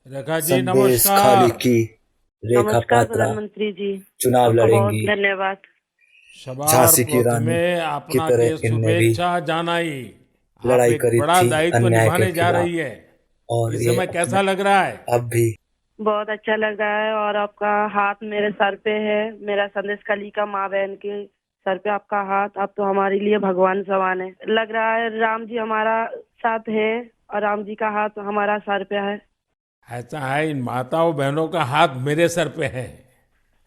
रेखा जी संदेश खाली नमस्कार। की रेखा नमस्कार पात्रा प्रधानमंत्री जी। चुनाव आपका बहुत लड़ेंगी। धन्यवाद। शबार झांसी की रानी प्रथमे की अपना के तरह इनने भी शुभेच्छा जानाई। आप लड़ाई एक करी बड़ा थी दायित्व अन्याय के निभाने जा खिलाफ। रही है। और इस ये समय अपने कैसा लग रहा है? अब भी बहुत अच्छा लग रहा है और आपका हाथ मेरे सर पे है। मेरा संदेश कली का माँ बहन के सर पे आपका हाथ, आप तो हमारे लिए भगवान समान है। लग रहा है राम जी हमारा साथ है और राम जी का हाथ हमारा सर पे है। ऐसा है, इन माताओं बहनों का हाथ मेरे सर पे है।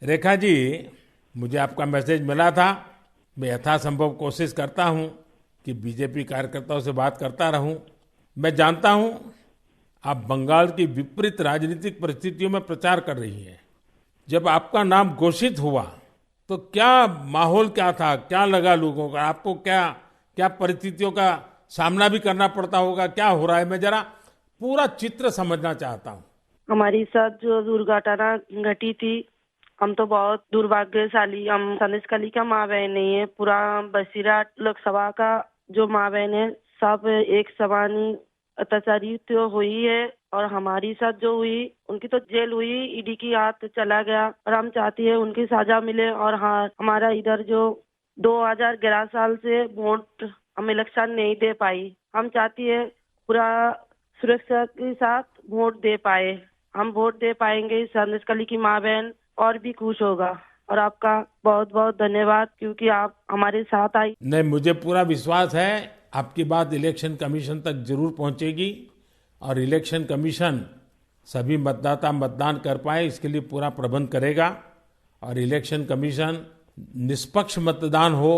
रेखा जी, मुझे आपका मैसेज मिला था। मैं यथासंभव कोशिश करता हूं कि बीजेपी कार्यकर्ताओं से बात करता रहूं। मैं जानता हूं आप बंगाल की विपरीत राजनीतिक परिस्थितियों में प्रचार कर रही हैं। जब आपका नाम घोषित हुआ तो क्या माहौल क्या था, क्या लगा लोगों का? आपको क्या क्या परिस्थितियों का सामना भी करना पड़ता होगा? क्या हो रहा है, मैं जरा पूरा चित्र समझना चाहता हूँ। हमारी साथ जो दुर्घटना घटी थी, हम तो बहुत दुर्भाग्यशाली, हम संदेश कली का माँ बहन नहीं है। पूरा बसीरा लोकसभा का जो माँ बहन है, सब एक समान ही अत्याचारी तो हुई है। और हमारी साथ जो हुई, उनकी तो जेल हुई, ईडी की हाथ चला गया और हम चाहती है उनकी सजा मिले। और हाँ, हमारा इधर जो 2011 साल से वोट हम इलेक्शन नहीं दे पाई, हम चाहती है पूरा सुरक्षा के साथ वोट दे पाए। हम वोट दे पाएंगे, संदेश कली की माँ बहन और भी खुश होगा। और आपका बहुत बहुत धन्यवाद, क्योंकि आप हमारे साथ आई। नहीं, मुझे पूरा विश्वास है आपकी बात इलेक्शन कमीशन तक जरूर पहुंचेगी और इलेक्शन कमीशन सभी मतदाता मतदान कर पाए इसके लिए पूरा प्रबंध करेगा। और इलेक्शन कमीशन निष्पक्ष मतदान हो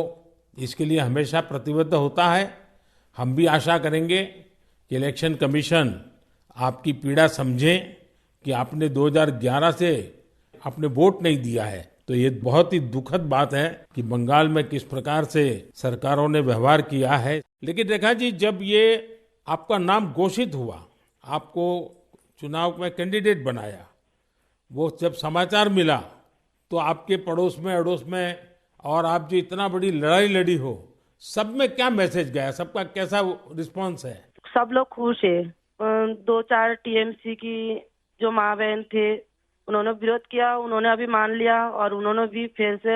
इसके लिए हमेशा प्रतिबद्ध होता है। हम भी आशा करेंगे कि इलेक्शन कमीशन आपकी पीड़ा समझे कि आपने 2011 से आपने वोट नहीं दिया है। तो ये बहुत ही दुखद बात है कि बंगाल में किस प्रकार से सरकारों ने व्यवहार किया है। लेकिन रेखा जी, जब ये आपका नाम घोषित हुआ, आपको चुनाव में कैंडिडेट बनाया, वो जब समाचार मिला तो आपके पड़ोस में अड़ोस में और आप जो इतना बड़ी लड़ाई लड़ी हो, सब में क्या मैसेज गया? सबका कैसा रिस्पांस है? सब लोग खुश है। दो चार टीएमसी की जो माँ बहन थे, उन्होंने विरोध किया, उन्होंने अभी मान लिया और उन्होंने भी फिर से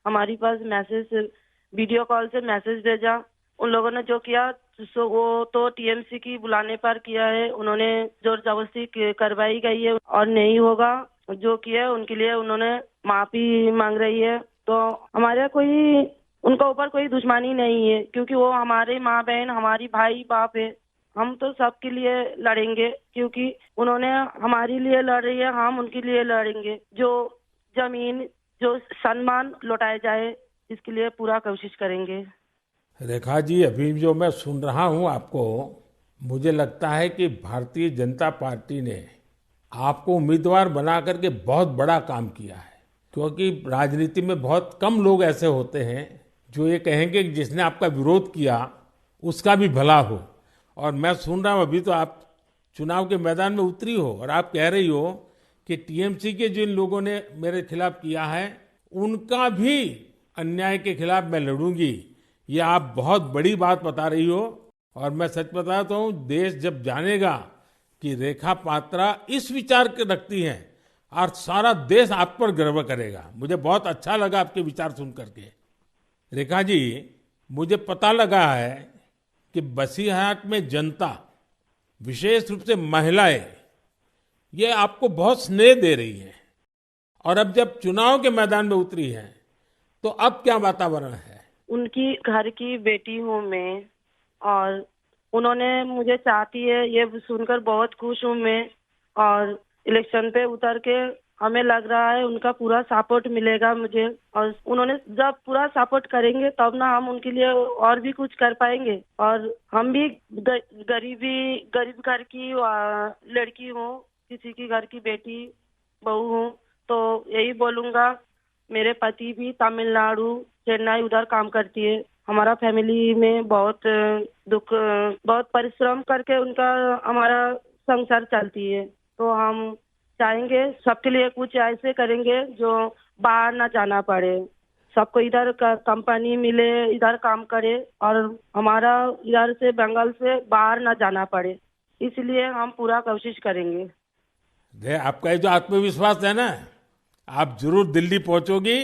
हमारी पास मैसेज, वीडियो कॉल से मैसेज भेजा। उन लोगों ने जो किया सो वो तो टीएमसी की बुलाने पर किया है। उन्होंने जोर जबरदस्ती करवाई गई है और नहीं होगा। जो किया है उनके लिए उन्होंने माफी मांग रही है। तो हमारे कोई उनका ऊपर कोई दुश्मनी नहीं है, क्योंकि वो हमारे माँ बहन, हमारी भाई बाप है। हम तो सबके लिए लड़ेंगे, क्योंकि उन्होंने हमारे लिए लड़ रही है, हम उनके लिए लड़ेंगे। जो जमीन, जो सम्मान लौटाया जाए, इसके लिए पूरा कोशिश करेंगे। रेखा जी, अभी जो मैं सुन रहा हूं आपको, मुझे लगता है कि भारतीय जनता पार्टी ने आपको उम्मीदवार बना करके बहुत बड़ा काम किया है। क्योंकि राजनीति में बहुत कम लोग ऐसे होते हैं जो ये कहेंगे कि जिसने आपका विरोध किया उसका भी भला हो। और मैं सुन रहा हूं अभी तो आप चुनाव के मैदान में उतरी हो और आप कह रही हो कि टीएमसी के जिन लोगों ने मेरे खिलाफ किया है उनका भी अन्याय के खिलाफ मैं लड़ूंगी। ये आप बहुत बड़ी बात बता रही हो। और मैं सच बताता हूँ, देश जब जानेगा कि रेखा पात्रा इस विचार के रखती हैं और सारा देश आप पर गर्व करेगा। मुझे बहुत अच्छा लगा आपके विचार सुन करके। रेखा जी, मुझे पता लगा है कि बसीरहाट में जनता, विशेष रूप से महिलाएं, ये आपको बहुत स्नेह दे रही है। और अब जब चुनाव के मैदान में उतरी है तो अब क्या वातावरण है? उनकी घर की बेटी हूँ मैं, और उन्होंने मुझे चाहती है, ये सुनकर बहुत खुश हूँ मैं। और इलेक्शन पे उतर के हमें लग रहा है उनका पूरा सपोर्ट मिलेगा मुझे। और उन्होंने जब पूरा सपोर्ट करेंगे तब ना हम उनके लिए और भी कुछ कर पाएंगे। और हम भी गरीब घर की लड़की हूँ, किसी की घर की बेटी बहू हूँ। तो यही बोलूंगा, मेरे पति भी तमिलनाडु, चेन्नई उधर काम करती है। हमारा फैमिली में बहुत बहुत परिश्रम करके उनका हमारा संसार चलती है। तो हम चाहेंगे सबके लिए कुछ ऐसे करेंगे जो बाहर ना जाना पड़े, सबको इधर का कंपनी मिले, इधर काम करे और हमारा इधर से बंगाल से बाहर ना जाना पड़े। इसलिए हम पूरा कोशिश करेंगे। आपका ये जो आत्मविश्वास है ना, आप जरूर दिल्ली पहुंचोगी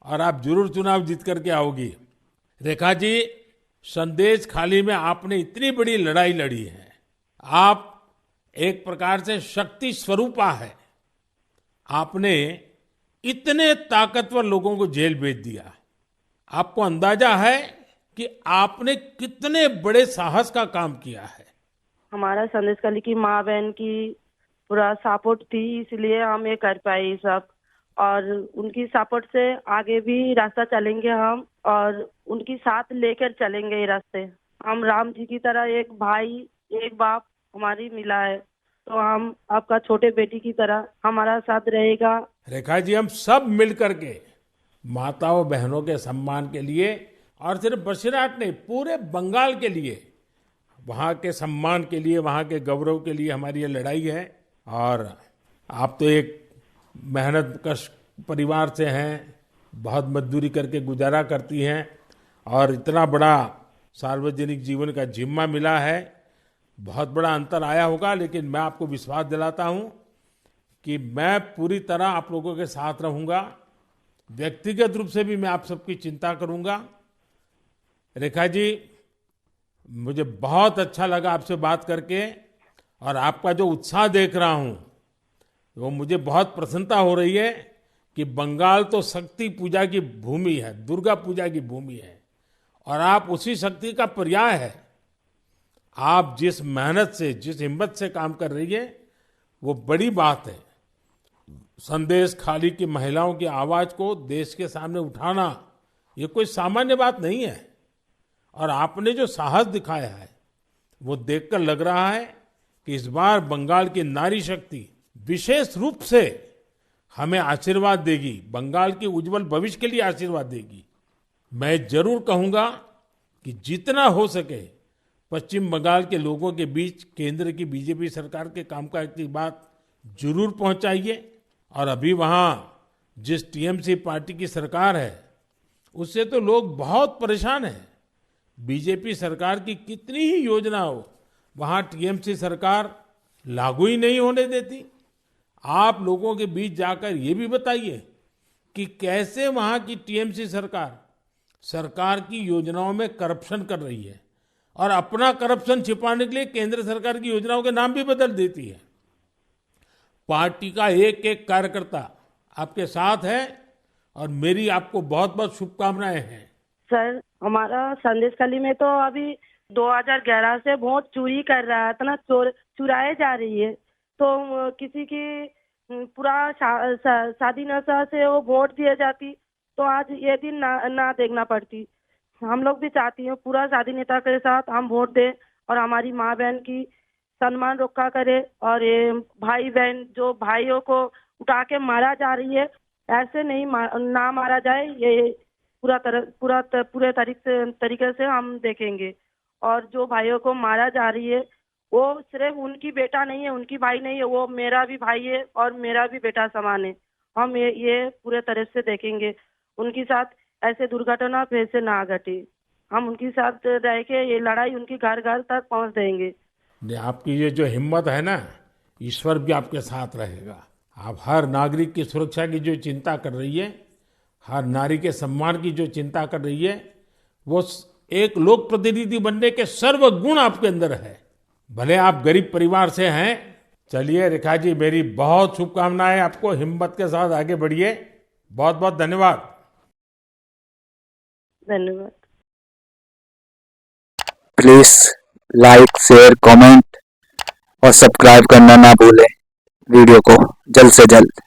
और आप जरूर चुनाव जीत करके आओगी। रेखा जी, संदेश खाली में आपने इतनी बड़ी लड़ाई लड़ी है। आप एक प्रकार से शक्ति स्वरूपा है। आपने इतने ताकतवर लोगों को जेल भेज दिया। आपको अंदाजा है कि आपने कितने बड़े साहस का काम किया है। हमारा संदेश खाली की माँ बहन की पूरा सपोर्ट थी, इसलिए हम ये कर पाए ये सब। और उनकी सपोर्ट से आगे भी रास्ता चलेंगे हम, और उनकी साथ लेकर चलेंगे ये रास्ते। हम राम जी की तरह एक भाई एक बाप हमारी मिला है, तो हम आपका छोटे बेटी की तरह हमारा साथ रहेगा। रेखा जी, हम सब मिल करके माताओं बहनों के सम्मान के लिए, और सिर्फ बसीरहाट नहीं, पूरे बंगाल के लिए, वहाँ के सम्मान के लिए, वहाँ के गौरव के लिए हमारी ये लड़ाई है। और आप तो एक मेहनत कश परिवार से हैं, बहुत मजदूरी करके गुजारा करती हैं, और इतना बड़ा सार्वजनिक जीवन का जिम्मा मिला है। बहुत बड़ा अंतर आया होगा, लेकिन मैं आपको विश्वास दिलाता हूँ कि मैं पूरी तरह आप लोगों के साथ रहूँगा। व्यक्तिगत रूप से भी मैं आप सबकी चिंता करूँगा। रेखा जी, मुझे बहुत अच्छा लगा आपसे बात करके, और आपका जो उत्साह देख रहा हूँ वो मुझे बहुत प्रसन्नता हो रही है कि बंगाल तो शक्ति पूजा की भूमि है, दुर्गा पूजा की भूमि है, और आप उसी शक्ति का पर्याय है। आप जिस मेहनत से, जिस हिम्मत से काम कर रही है, वो बड़ी बात है। संदेश खाली की महिलाओं की आवाज को देश के सामने उठाना ये कोई सामान्य बात नहीं है। और आपने जो साहस दिखाया है वो देखकर लग रहा है कि इस बार बंगाल की नारी शक्ति विशेष रूप से हमें आशीर्वाद देगी, बंगाल की उज्जवल भविष्य के लिए आशीर्वाद देगी। मैं जरूर कहूंगा कि जितना हो सके पश्चिम बंगाल के लोगों के बीच केंद्र की बीजेपी सरकार के कामकाज की बात जरूर पहुंचाइए। और अभी वहां जिस टीएमसी पार्टी की सरकार है उससे तो लोग बहुत परेशान हैं। बीजेपी सरकार की कितनी ही योजना हो, वहां टीएमसी सरकार लागू ही नहीं होने देती। आप लोगों के बीच जाकर ये भी बताइए कि कैसे वहां की टीएमसी सरकार की योजनाओं में करप्शन कर रही है, और अपना करप्शन छिपाने के लिए केंद्र सरकार की योजनाओं के नाम भी बदल देती है। पार्टी का एक एक कार्यकर्ता आपके साथ है, और मेरी आपको बहुत बहुत शुभकामनाएं हैं। सर, हमारा संदेश खाली में तो अभी 2011 से वोट चोरी कर रहा है, इतना चुराए जा रही है। तो किसी की पूरा शादी नशा से वो वोट दिए जाती तो आज ये दिन ना देखना पड़ती। हम लोग भी चाहती हैं पूरा शादी नेता के साथ हम वोट दें, और हमारी माँ बहन की सम्मान रक्षा करे। और ये भाई बहन जो भाइयों को उठा के मारा जा रही है, ऐसे नहीं ना मारा जाए, ये पूरे तरीके से हम देखेंगे। और जो भाइयों को मारा जा रही है वो सिर्फ उनकी बेटा नहीं है, उनकी भाई नहीं है, वो मेरा भी भाई है और मेरा भी बेटा समान है। हम ये पूरे तरह से देखेंगे, उनके साथ ऐसे दुर्घटना फिर से ना घटे। हम उनके साथ रह के ये लड़ाई उनकी घर घर तक पहुंच देंगे। आपकी ये जो हिम्मत है ना, ईश्वर भी आपके साथ रहेगा। आप हर नागरिक की सुरक्षा की जो चिंता कर रही है, हर नारी के सम्मान की जो चिंता कर रही है, वो एक लोक प्रतिनिधि बनने के सर्व गुण आपके अंदर है। भले आप गरीब परिवार से हैं। चलिए रेखा जी, मेरी बहुत शुभकामनाएं आपको, हिम्मत के साथ आगे बढ़िए। बहुत बहुत धन्यवाद। धन्यवाद। प्लीज लाइक, शेयर, कमेंट और सब्सक्राइब करना ना भूलें वीडियो को जल्द से जल्द।